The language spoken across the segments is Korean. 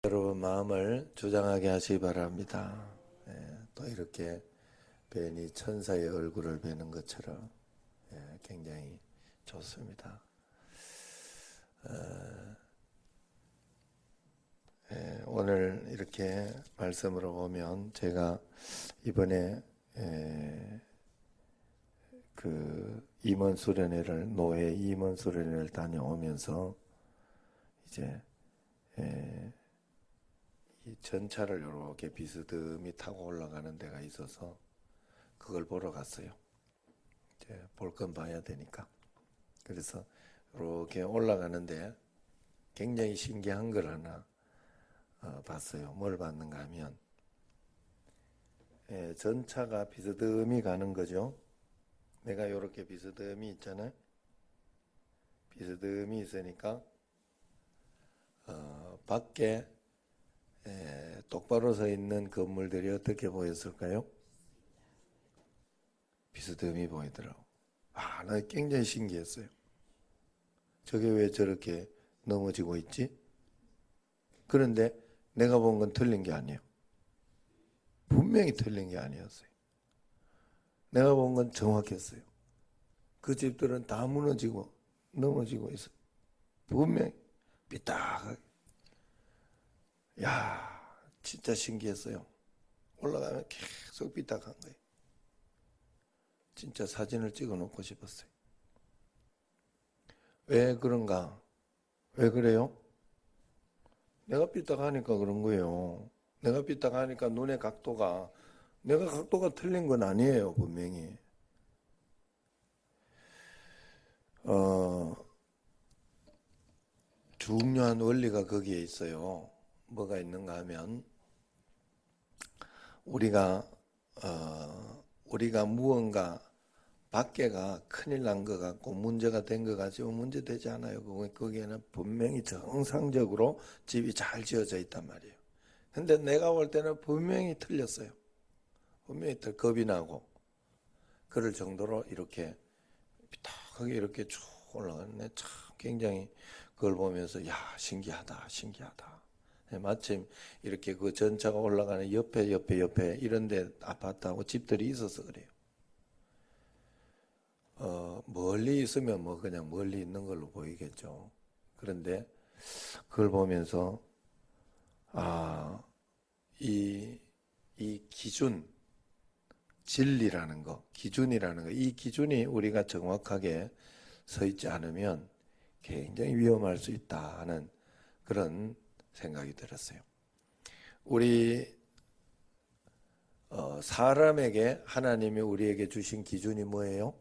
여러분 마음을 주장하게 하시기 바랍니다. 또 이렇게 뵈니 천사의 얼굴을 뵈는 것처럼 굉장히 좋습니다. 오늘 이렇게 말씀으로 보면 제가 이번에 그 임원수련회를 노회 임원수련회를 다녀오면서 이제 이 전차를 이렇게 비스듬히 타고 올라가는 데가 있어서 그걸 보러 갔어요. 이제 볼 건 봐야 되니까. 그래서 이렇게 올라가는데 굉장히 신기한 걸 하나 봤어요. 뭘 봤는가 하면 전차가 비스듬히 가는 거죠. 내가 이렇게 비스듬히 있잖아요. 비스듬히 있으니까 밖에 똑바로 서 있는 건물들이 어떻게 보였을까요? 비스듬히 보이더라고. 나 굉장히 신기했어요. 저게 왜 저렇게 넘어지고 있지? 그런데 내가 본 건 틀린 게 아니에요. 분명히 틀린 게 아니었어요. 내가 본 건 정확했어요. 그 집들은 다 무너지고 넘어지고 있어요. 분명히 삐딱하게. 야, 진짜 신기했어요. 올라가면 계속 삐딱한 거예요. 진짜 사진을 찍어 놓고 싶었어요. 왜 그런가? 왜 그래요? 내가 삐딱하니까 그런 거예요. 내가 삐딱하니까 눈의 각도가, 내가 각도가 틀린 건 아니에요, 분명히. 중요한 원리가 거기에 있어요. 뭐가 있는가 하면, 우리가 무언가 밖에가 큰일 난 것 같고 문제가 된 것 같지만 문제 되지 않아요. 거기에는 분명히 정상적으로 집이 잘 지어져 있단 말이에요. 근데 내가 볼 때는 분명히 틀렸어요. 분명히 겁이 나고 그럴 정도로 이렇게 삐딱하게 이렇게 쭉 올라가는데 참 굉장히 그걸 보면서 야, 신기하다, 신기하다. 마침 이렇게 그 전차가 올라가는 옆에 이런 데 아파트하고 집들이 있어서 그래요. 멀리 있으면 뭐 그냥 멀리 있는 걸로 보이겠죠. 그런데 그걸 보면서 이 기준, 진리라는 거, 기준이라는 거, 이 기준이 우리가 정확하게 서 있지 않으면 굉장히 위험할 수 있다 하는 그런 생각이 들었어요. 우리 사람에게 하나님이 우리에게 주신 기준이 뭐예요?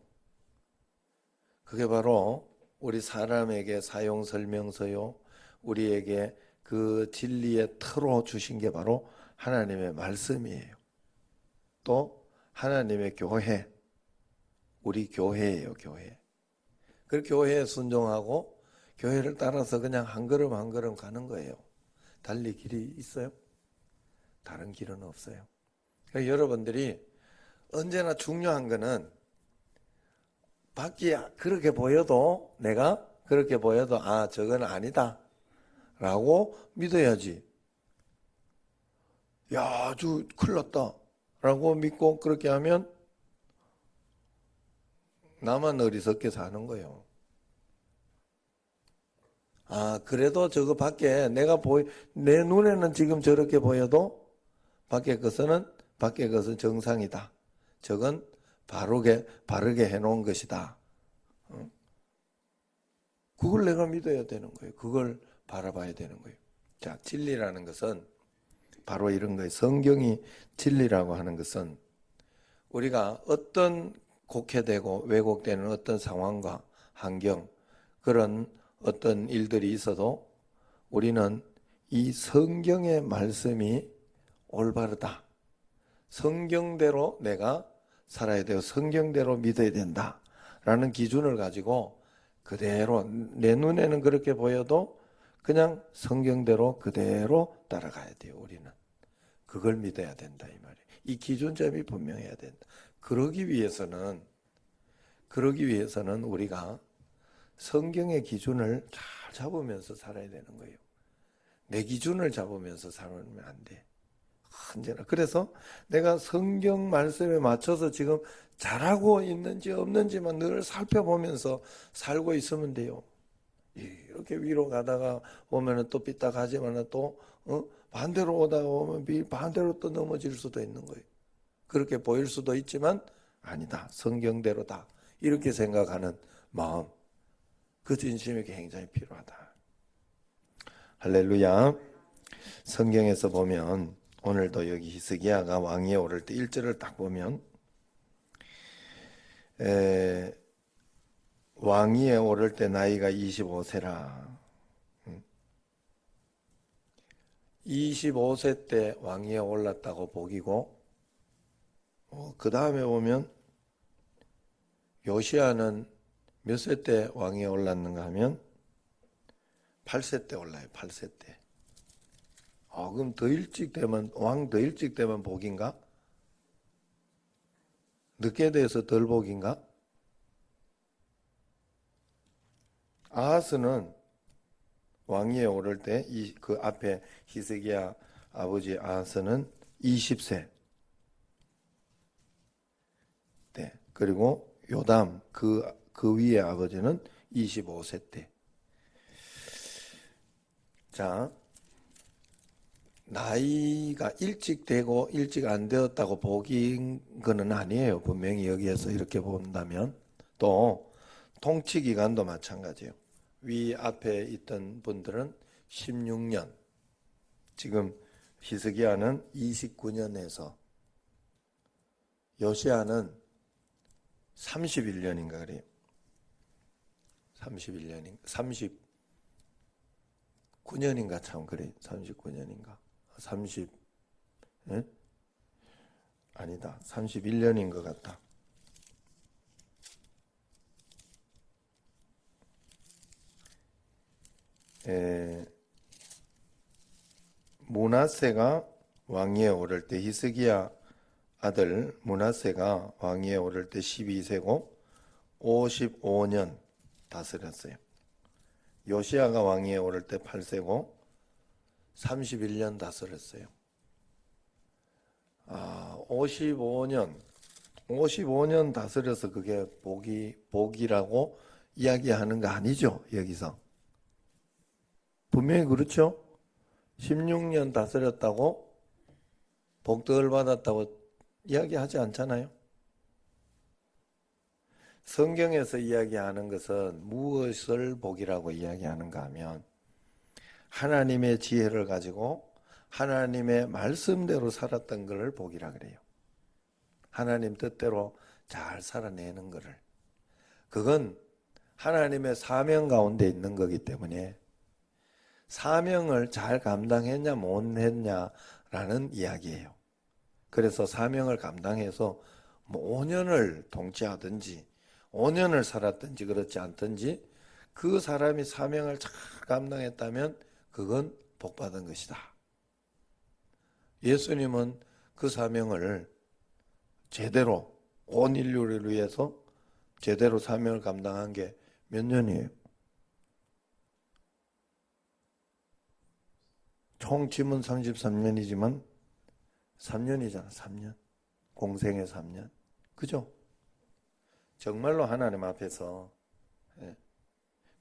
그게 바로 우리 사람에게 사용 설명서요. 우리에게 그 진리의 틀어 주신 게 바로 하나님의 말씀이에요. 또 하나님의 교회, 우리 교회예요, 교회. 그 교회에 순종하고 교회를 따라서 그냥 한 걸음 한 걸음 가는 거예요. 달리 길이 있어요? 다른 길은 없어요. 그러니까 여러분들이 언제나 중요한 거는 밖이 그렇게 보여도 내가 그렇게 보여도 저건 아니다 라고 믿어야지. 야, 아주 큰일 났다 라고 믿고 그렇게 하면 나만 어리석게 사는 거예요. 그래도 저거 밖에 내 눈에는 지금 저렇게 보여도 밖에 것은 정상이다. 저건 바르게 해놓은 것이다. 그걸 내가 믿어야 되는 거예요. 그걸 바라봐야 되는 거예요. 자, 진리라는 것은 바로 이런 거예요. 성경이 진리라고 하는 것은 우리가 어떤 곡해되고 왜곡되는 어떤 상황과 환경, 그런 어떤 일들이 있어도 우리는 이 성경의 말씀이 올바르다. 성경대로 내가 살아야 되고 성경대로 믿어야 된다. 라는 기준을 가지고 그대로 내 눈에는 그렇게 보여도 그냥 성경대로 그대로 따라가야 돼요. 우리는 그걸 믿어야 된다 이 말이에요. 이 기준점이 분명해야 된다. 그러기 위해서는 우리가 성경의 기준을 잘 잡으면서 살아야 되는 거예요. 내 기준을 잡으면서 살면 안 돼. 언제나. 그래서 내가 성경 말씀에 맞춰서 지금 잘하고 있는지 없는지만 늘 살펴보면서 살고 있으면 돼요. 이렇게 위로 가다가 오면은 또 삐딱하지만 또 반대로 오다가 오면 반대로 또 넘어질 수도 있는 거예요. 그렇게 보일 수도 있지만 아니다. 성경대로다. 이렇게 생각하는 마음. 그 진심이 굉장히 필요하다. 할렐루야. 성경에서 보면 오늘도 여기 히스기야가 왕위에 오를 때 1절을 딱 보면 왕위에 오를 때 나이가 25세라. 25세 때 왕위에 올랐다고 복이고 그 다음에 보면 요시야는 몇 세 때 왕위에 올랐는가 하면 8세 때 올라요. 8세 때. 그럼 더 일찍 되면 왕 더 일찍 되면 복인가? 늦게 돼서 덜 복인가? 아하스는 왕위에 오를 때 그 앞에 히스기야 아버지 아하스는 20세 때, 그리고 요담 그 위에 아버지는 25세 때. 자, 나이가 일찍 되고 일찍 안 되었다고 복인 거는 아니에요. 분명히 여기에서 이렇게 본다면. 또 통치 기간도 마찬가지예요. 위 앞에 있던 분들은 16년, 지금 히스기야는 29년에서 요시야는 31년인가 그래요. 39년인가 참 그래. 39년인가. 30 예? 아니다. 31년인 것 같다. 므낫세가 왕위에 오를 때 히스기야 아들 므낫세가 왕위에 오를 때 12세고 55년 다스렸어요. 요시야가 왕위에 오를 때 8세고 31년 다스렸어요. 55년 다스려서 그게 복이라고 이야기하는 거 아니죠, 여기서. 분명히 그렇죠? 16년 다스렸다고 복덕을 받았다고 이야기하지 않잖아요. 성경에서 이야기하는 것은 무엇을 복이라고 이야기하는가 하면 하나님의 지혜를 가지고 하나님의 말씀대로 살았던 것을 복이라 그래요. 하나님 뜻대로 잘 살아내는 것을. 그건 하나님의 사명 가운데 있는 거기 때문에 사명을 잘 감당했냐 못했냐라는 이야기예요. 그래서 사명을 감당해서 5년을 통치하든지 5년을 살았든지 그렇지 않든지 그 사람이 사명을 잘 감당했다면 그건 복받은 것이다. 예수님은 그 사명을 제대로 온 인류를 위해서 제대로 사명을 감당한 게 몇 년이에요? 총 짐은 33년이지만 3년이잖아. 3년. 공생의 3년. 그죠? 정말로 하나님 앞에서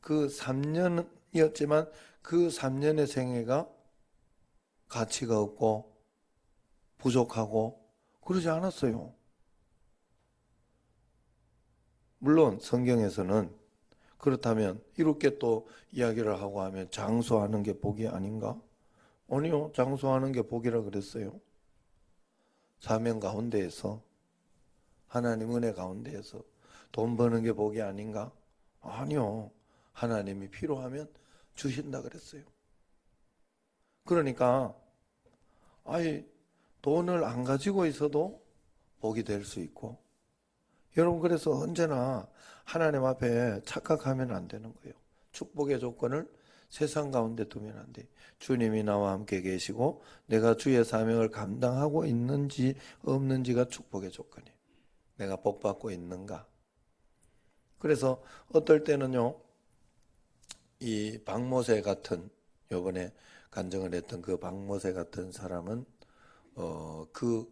그 3년이었지만 그 3년의 생애가 가치가 없고 부족하고 그러지 않았어요. 물론 성경에서는 그렇다면 이렇게 또 이야기를 하고 하면 장수하는 게 복이 아닌가? 아니요. 장수하는 게 복이라 그랬어요. 사명 가운데에서 하나님 은혜 가운데에서 돈 버는 게 복이 아닌가? 아니요. 하나님이 필요하면 주신다 그랬어요. 그러니까 돈을 안 가지고 있어도 복이 될 수 있고 여러분 그래서 언제나 하나님 앞에 착각하면 안 되는 거예요. 축복의 조건을 세상 가운데 두면 안 돼. 주님이 나와 함께 계시고 내가 주의 사명을 감당하고 있는지 없는지가 축복의 조건이에요. 내가 복받고 있는가. 그래서 어떨 때는요. 이 박모세 같은 요번에 간증을 했던 그 박모세 같은 사람은 그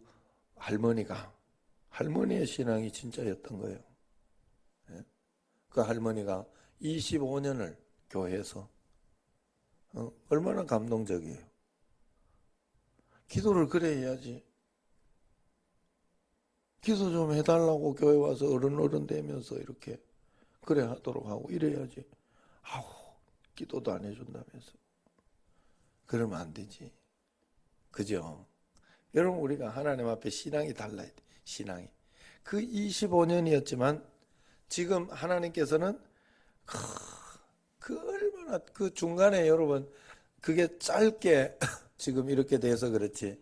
할머니의 신앙이 진짜였던 거예요. 예? 그 할머니가 25년을 교회에서 얼마나 감동적이에요. 기도를 그래 해야지. 기도 좀 해달라고 교회 와서 어른 되면서 이렇게 그래 하도록 하고 이래야지. 아우, 기도도 안 해준다면서. 그러면 안 되지. 그죠? 여러분, 우리가 하나님 앞에 신앙이 달라야 돼. 신앙이. 그 25년이었지만 지금 하나님께서는 그 얼마나 그 중간에 여러분 그게 짧게 지금 이렇게 돼서 그렇지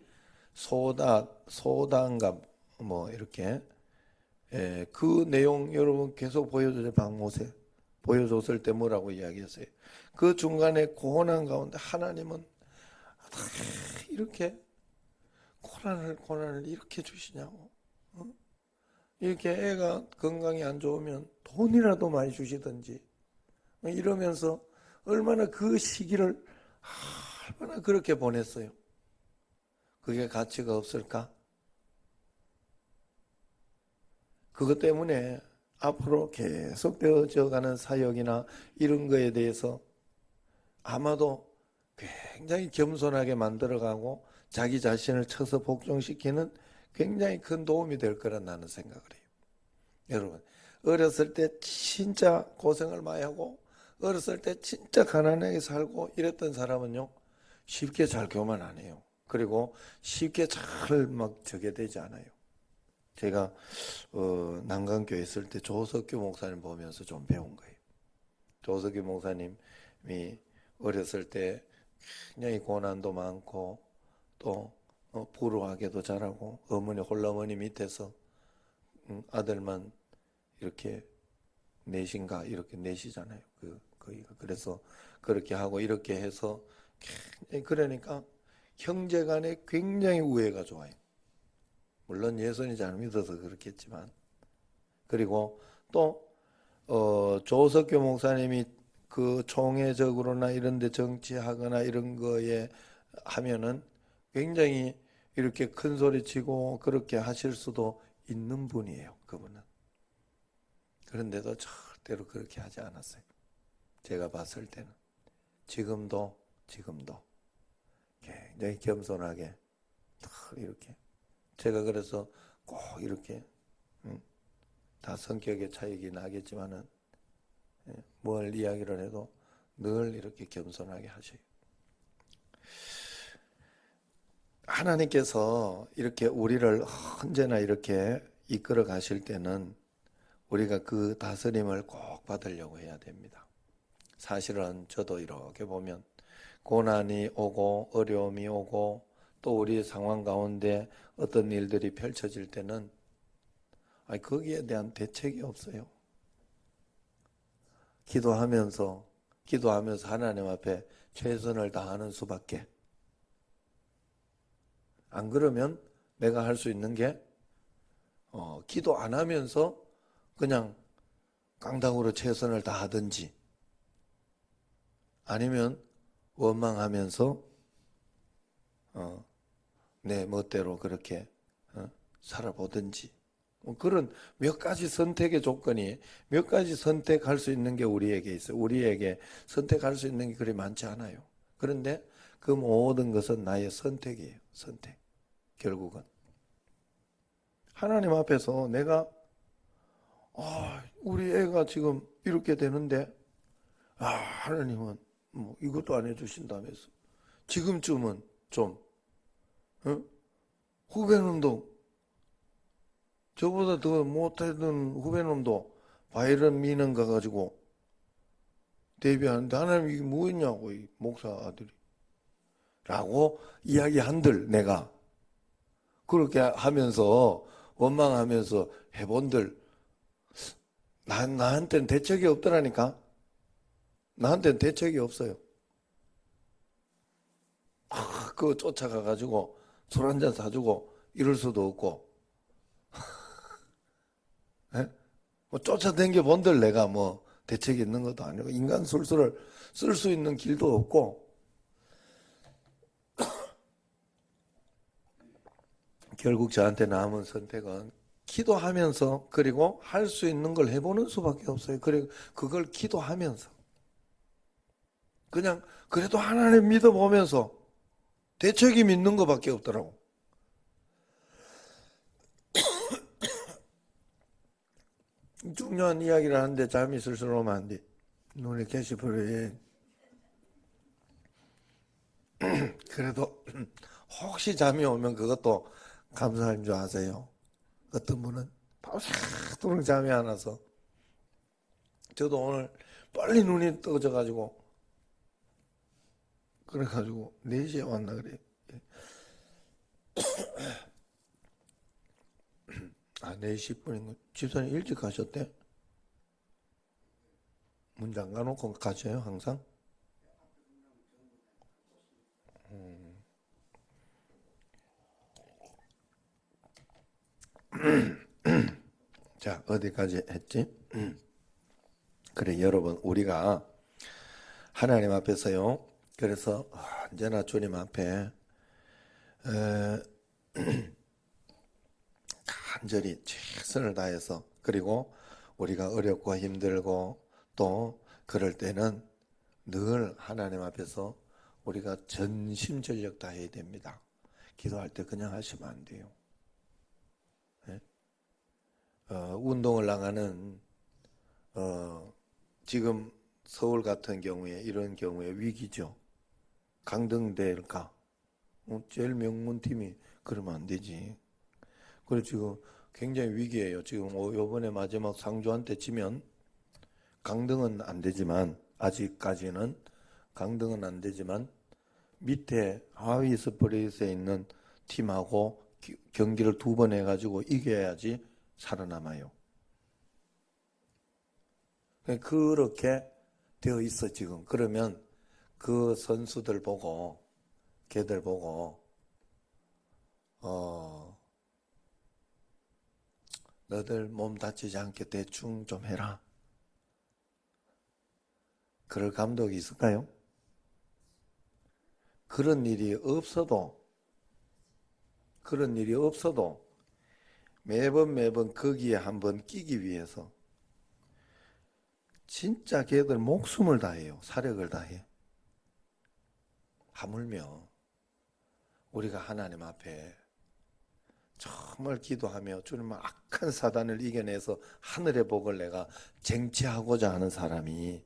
소다인가 뭐 이렇게 그 내용 여러분 계속 보여줘요. 박모세 보여줬을 때 뭐라고 이야기했어요. 그 중간에 고난 가운데 하나님은 이렇게 고난을 이렇게 주시냐고. 이렇게 애가 건강이 안 좋으면 돈이라도 많이 주시든지 이러면서 얼마나 그 시기를 얼마나 그렇게 보냈어요. 그게 가치가 없을까? 그것 때문에 앞으로 계속 되어져 가는 사역이나 이런 거에 대해서 아마도 굉장히 겸손하게 만들어가고 자기 자신을 쳐서 복종시키는 굉장히 큰 도움이 될 거라 나는 생각을 해요. 여러분, 어렸을 때 진짜 고생을 많이 하고 어렸을 때 진짜 가난하게 살고 이랬던 사람은요 쉽게 잘 교만 안 해요. 그리고 쉽게 잘 막 저게 되지 않아요. 제가 난강교회 있을 때 조석규 목사님 보면서 좀 배운 거예요. 조석규 목사님이 어렸을 때 굉장히 고난도 많고 또 불우하게도 자라고 홀라머니 밑에서 아들만 이렇게 넷인가 이렇게 넷이잖아요. 거기가 그래서 그렇게 하고 이렇게 해서 그러니까 형제간에 굉장히 우애가 좋아요. 물론 예선이 잘 믿어서 그렇겠지만 그리고 또 조석교 목사님이 그 총회적으로나 이런 데 정치하거나 이런 거에 하면은 굉장히 이렇게 큰 소리 치고 그렇게 하실 수도 있는 분이에요. 그분은. 그런데도 절대로 그렇게 하지 않았어요. 제가 봤을 때는. 지금도 굉장히 겸손하게 이렇게. 제가 그래서 꼭 이렇게 다 성격의 차이가 나겠지만은 뭘 이야기를 해도 늘 이렇게 겸손하게 하셔요. 하나님께서 이렇게 우리를 언제나 이렇게 이끌어 가실 때는 우리가 그 다스림을 꼭 받으려고 해야 됩니다. 사실은 저도 이렇게 보면 고난이 오고 어려움이 오고 또 우리 상황 가운데 어떤 일들이 펼쳐질 때는 거기에 대한 대책이 없어요. 기도하면서 하나님 앞에 최선을 다하는 수밖에. 안 그러면 내가 할 수 있는 게 기도 안 하면서 그냥 깡당으로 최선을 다하든지 아니면 원망하면서 내 멋대로 그렇게 살아보든지 그런 몇 가지 선택의 조건이 몇 가지 선택할 수 있는 게 우리에게 있어요. 우리에게 선택할 수 있는 게 그리 많지 않아요. 그런데 그 모든 것은 나의 선택이에요. 선택. 결국은 하나님 앞에서 내가 우리 애가 지금 이렇게 되는데 하나님은 뭐 이것도 안 해주신다면서 지금쯤은 좀 후배놈도 저보다 더 못하던 후배놈도 바이런 미는 가가지고 데뷔하는데 하나님 이게 뭐였냐고 이 목사 아들이 라고 이야기한들 내가 그렇게 하면서 원망하면서 해본들 나한테는 대책이 없더라니까. 나한테는 대책이 없어요. 그거 쫓아가가지고 술 한잔 사주고 이럴 수도 없고 뭐 쫓아다녀 본들 내가 뭐 대책이 있는 것도 아니고 인간 술수를 쓸 수 있는 길도 없고 결국 저한테 남은 선택은 기도하면서 그리고 할 수 있는 걸 해보는 수밖에 없어요. 그리고 그걸 기도하면서 그냥 그래도 하나님 믿어보면서 대책이 믿는 것밖에 없더라고. 중요한 이야기를 하는데 잠이 슬슬 오면 안 돼. 눈에 게시물에 그래도 혹시 잠이 오면 그것도 감사한 줄 아세요? 어떤 분은 밤새도록 잠이 안 와서 저도 오늘 빨리 눈이 떠져가지고 그래가지고 4시에 왔나 그래요. 아, 4시 분인가? 집사님 일찍 가셨대? 문 잠가놓고 가셔요 항상? 자, 어디까지 했지? 그래, 여러분, 우리가 하나님 앞에서요. 그래서 언제나 주님 앞에 간절히 최선을 다해서 그리고 우리가 어렵고 힘들고 또 그럴 때는 늘 하나님 앞에서 우리가 전심전력 다해야 됩니다. 기도할 때 그냥 하시면 안 돼요. 네? 운동을 나가는 지금 서울 같은 경우에 이런 경우에 위기죠. 강등될까? 제일 명문팀이 그러면 안 되지. 그래 지금 굉장히 위기예요. 지금 이번에 마지막 상주한테 지면 강등은 안 되지만 아직까지는 강등은 안 되지만 밑에 하위 스프릿에 있는 팀하고 경기를 2번 해가지고 이겨야지 살아남아요. 그렇게 되어 있어 지금. 그러면 그 선수들 보고 걔들 보고 너들 몸 다치지 않게 대충 좀 해라. 그럴 감독이 있을까요? 그런 일이 없어도 매번 거기에 한번 끼기 위해서 진짜 걔들 목숨을 다해요. 사력을 다해. 하물며 우리가 하나님 앞에 정말 기도하며 주님 악한 사단을 이겨내서 하늘의 복을 내가 쟁취하고자 하는 사람이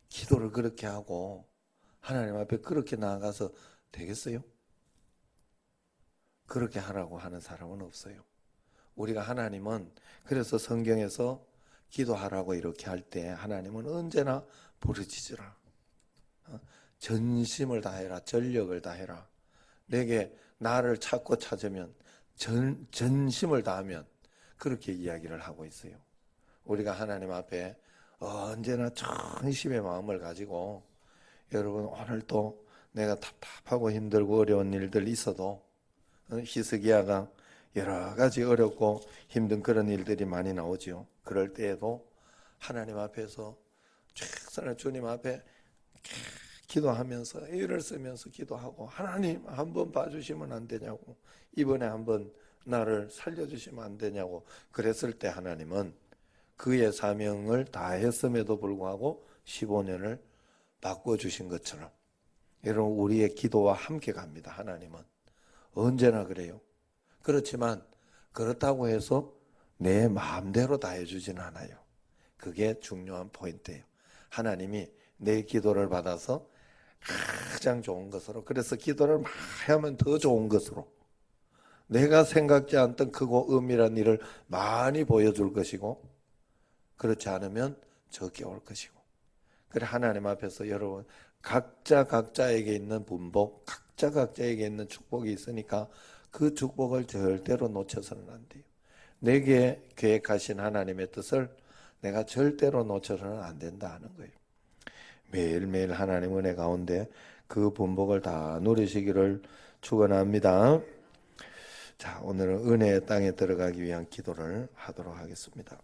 기도를 그렇게 하고 하나님 앞에 그렇게 나아가서 되겠어요? 그렇게 하라고 하는 사람은 없어요. 우리가 하나님은 그래서 성경에서 기도하라고 이렇게 할 때 하나님은 언제나 부르짖으라. 전심을 다해라. 전력을 다해라. 내게 나를 찾고 찾으면 전심을 다하면 그렇게 이야기를 하고 있어요. 우리가 하나님 앞에 언제나 전심의 마음을 가지고 여러분 오늘 또 내가 답답하고 힘들고 어려운 일들 있어도 히스기야가 여러 가지 어렵고 힘든 그런 일들이 많이 나오지요. 그럴 때에도 하나님 앞에서 최선을 주님 앞에 기도하면서 애를 쓰면서 기도하고 하나님 한번 봐주시면 안 되냐고 이번에 한번 나를 살려주시면 안 되냐고 그랬을 때 하나님은 그의 사명을 다했음에도 불구하고 15년을 바꿔주신 것처럼 여러분 우리의 기도와 함께 갑니다. 하나님은 언제나 그래요. 그렇지만 그렇다고 해서 내 마음대로 다 해주지는 않아요. 그게 중요한 포인트예요. 하나님이 내 기도를 받아서 가장 좋은 것으로 그래서 기도를 많이 하면 더 좋은 것으로 내가 생각지 않던 크고 은밀한 일을 많이 보여줄 것이고 그렇지 않으면 적게 올 것이고 그래 하나님 앞에서 여러분 각자에게 있는 분복 각자에게 있는 축복이 있으니까 그 축복을 절대로 놓쳐서는 안 돼요. 내게 계획하신 하나님의 뜻을 내가 절대로 놓쳐서는 안 된다 하는 거예요. 매일매일 하나님 은혜 가운데 그 분복을 다 누리시기를 축원합니다. 자, 오늘은 은혜의 땅에 들어가기 위한 기도를 하도록 하겠습니다.